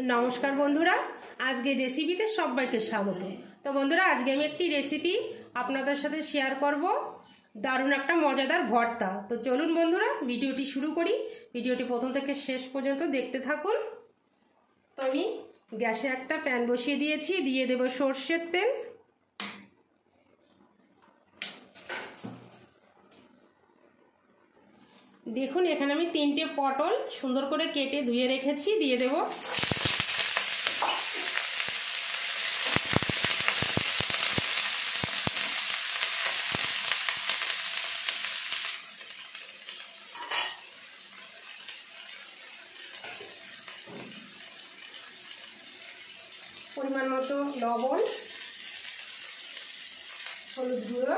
নমস্কার বন্ধুরা, আজকে রেসিপিতে সবাইকে স্বাগত। তো বন্ধুরা, আজকে আমি একটি রেসিপি আপনাদের সাথে শেয়ার করব, দারুণ একটা মজাদার ভর্তা। তো চলুন বন্ধুরা, ভিডিওটি শুরু করি। ভিডিওটি প্রথম থেকে শেষ পর্যন্ত দেখতে থাকুন। তো আমি গ্যাসে একটা প্যান বসিয়ে দিয়েছি, দিয়ে দেব সর্ষের তেল। দেখুন, এখানে আমি 3টে পটল সুন্দর করে কেটে ধুয়ে রেখেছি, দিয়ে দেব। পরিমাণ মতো লবণ, হলুদ গুঁড়ো,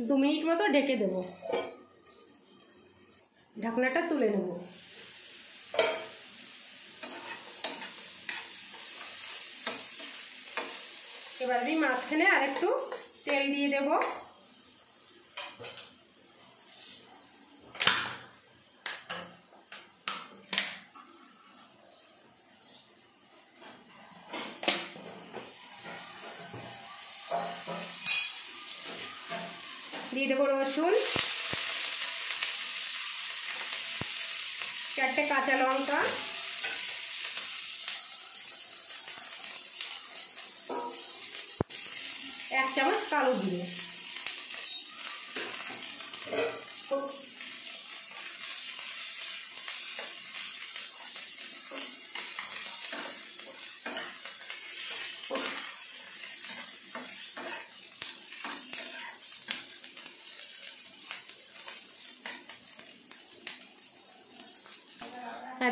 দু মিনিট মতো ঢেকে দেব। ঢাকনাটা তুলে নেব। এবার আমি মাঝখানে আরেকটু তেল দিয়ে দেব। দিয়ে দেবো রসুন, 4টে কাঁচা লঙ্কা, এক চামচ কালো জিরে,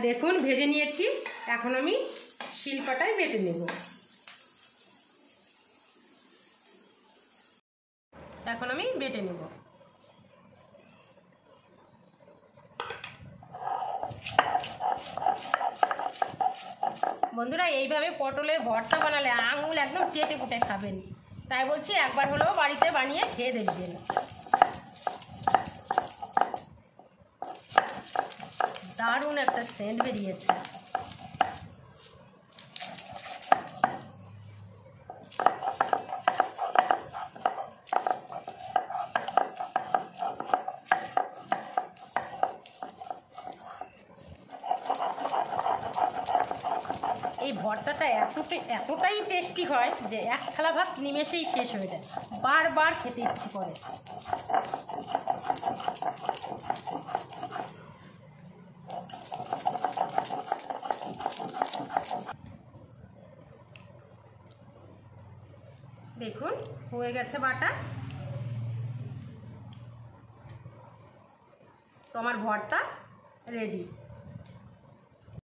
দেখুন ভেজে নিয়েছি। এখন আমি শিলপাটায় বেটে নেব। এখন আমি বেটে নেব। বন্ধুরা, এইভাবে পটলের ভর্তা বানালে আঙুল একদম চেটে পুটে খাবেন। তাই বলছি, একবার হলেও বাড়িতে বানিয়ে খেয়ে দেখবেন। দারুণ একটা সেন্ট বেরিয়েছে। এই ভর্তাটা এতটাই টেস্টি হয় যে এক থালা ভাত নিমেষেই শেষ হয়ে যায়, বারবার খেতে ইচ্ছে করে। দেখুন হয়ে গেছে বাটা। তো আমার ভর্তা রেডি।